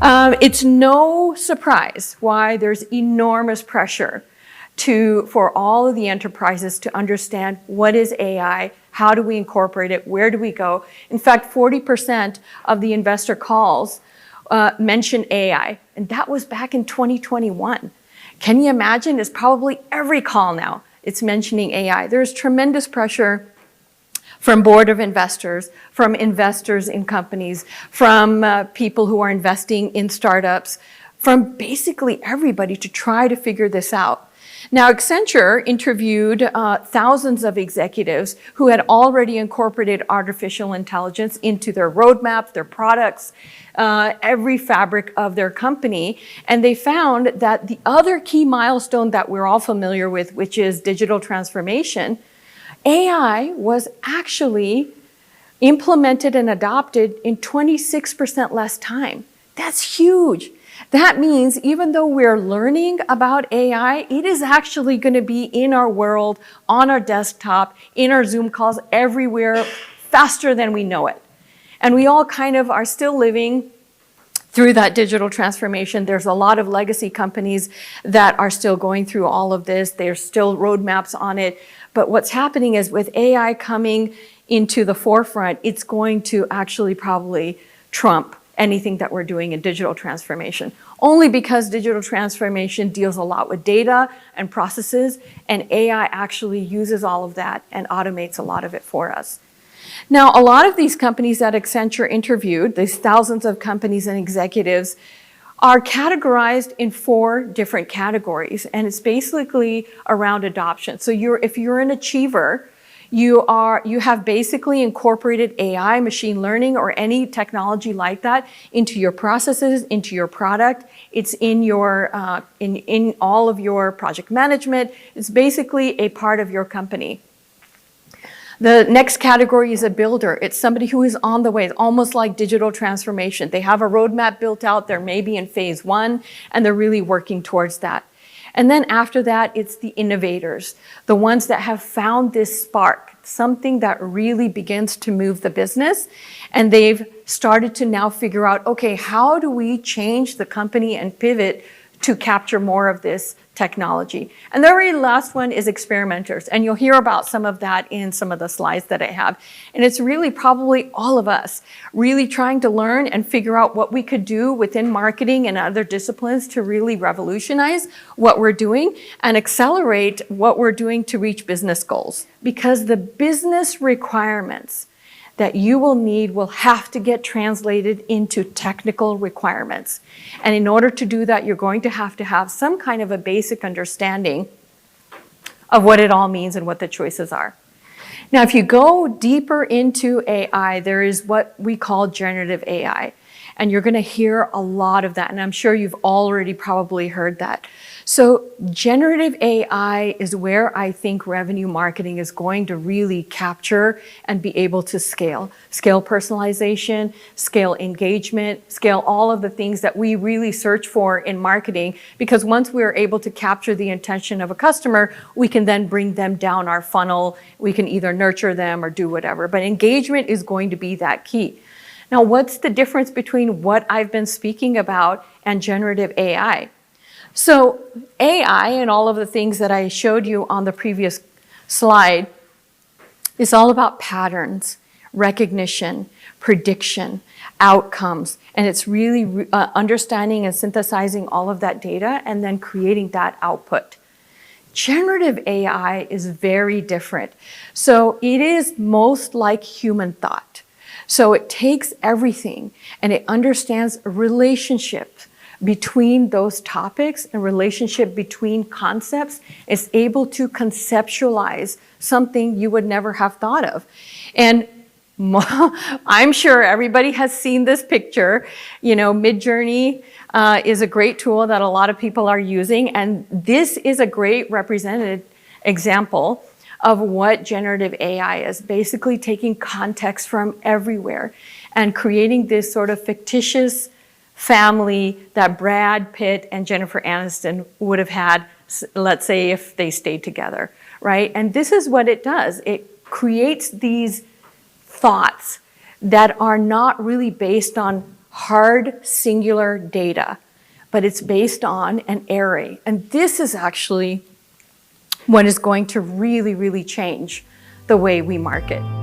It's no surprise why there's enormous pressure for all of the enterprises to understand what is AI, how do we incorporate it, where do we go. In fact, 40% of the investor calls mention AI, and that was back in 2021. Can you imagine? It's probably every call now, it's mentioning AI. There's tremendous pressure from board of investors, from investors in companies, from people who are investing in startups, from basically everybody to try to figure this out. Now, Accenture interviewed thousands of executives who had already incorporated artificial intelligence into their roadmaps, their products, every fabric of their company. And they found that the other key milestone that we're all familiar with, which is digital transformation, AI was actually implemented and adopted in 26% less time. That's huge. That means even though we're learning about AI, it is actually going to be in our world, on our desktop, in our Zoom calls, everywhere, faster than we know it. And we all kind of are still living through that digital transformation. There's a lot of legacy companies that are still going through all of this. There's still roadmaps on it. But what's happening is with AI coming into the forefront, it's going to actually probably trump anything that we're doing in digital transformation. Only because digital transformation deals a lot with data and processes, and AI actually uses all of that and automates a lot of it for us. Now, a lot of these companies that Accenture interviewed, these thousands of companies and executives, are categorized in 4 different categories, and it's basically around adoption. So if you're an achiever, you have basically incorporated AI, machine learning, or any technology like that into your processes, into your product. It's in your in all of your project management. It's basically a part of your company. The next category is a builder. It's somebody who is on the way. It's almost like digital transformation. They have a roadmap built out. They're maybe in phase 1, and they're really working towards that. And then after that, it's the innovators, the ones that have found this spark, something that really begins to move the business. And they've started to now figure out, okay, how do we change the company and pivot to capture more of this technology? And the very last one is experimenters. And you'll hear about some of that in some of the slides that I have. And it's really probably all of us really trying to learn and figure out what we could do within marketing and other disciplines to really revolutionize what we're doing and accelerate what we're doing to reach business goals. Because the business requirements that you will need will have to get translated into technical requirements. And in order to do that, you're going to have some kind of a basic understanding of what it all means and what the choices are. Now, if you go deeper into AI, there is what we call generative AI. And you're going to hear a lot of that. And I'm sure you've already probably heard that. So generative AI is where I think revenue marketing is going to really capture and be able to scale. Scale personalization, scale engagement, scale all of the things that we really search for in marketing. Because once we're able to capture the intention of a customer, we can then bring them down our funnel. We can either nurture them or do whatever. But engagement is going to be that key. Now, what's the difference between what I've been speaking about and generative AI? So AI and all of the things that I showed you on the previous slide is all about patterns, recognition, prediction, outcomes, and it's really understanding and synthesizing all of that data and then creating that output. Generative AI is very different. So it is most like human thought. So it takes everything and it understands relationships between those topics and relationship between concepts. Is able to conceptualize something you would never have thought of. And I'm sure everybody has seen this picture. You know, Midjourney is a great tool that a lot of people are using. And this is a great representative example of what generative AI is. Basically taking context from everywhere and creating this sort of fictitious family that Brad Pitt and Jennifer Aniston would have had, let's say, if they stayed together, right? And this is what it does. It creates these thoughts that are not really based on hard, singular data, but it's based on an array. And this is actually what is going to really, really change the way we market.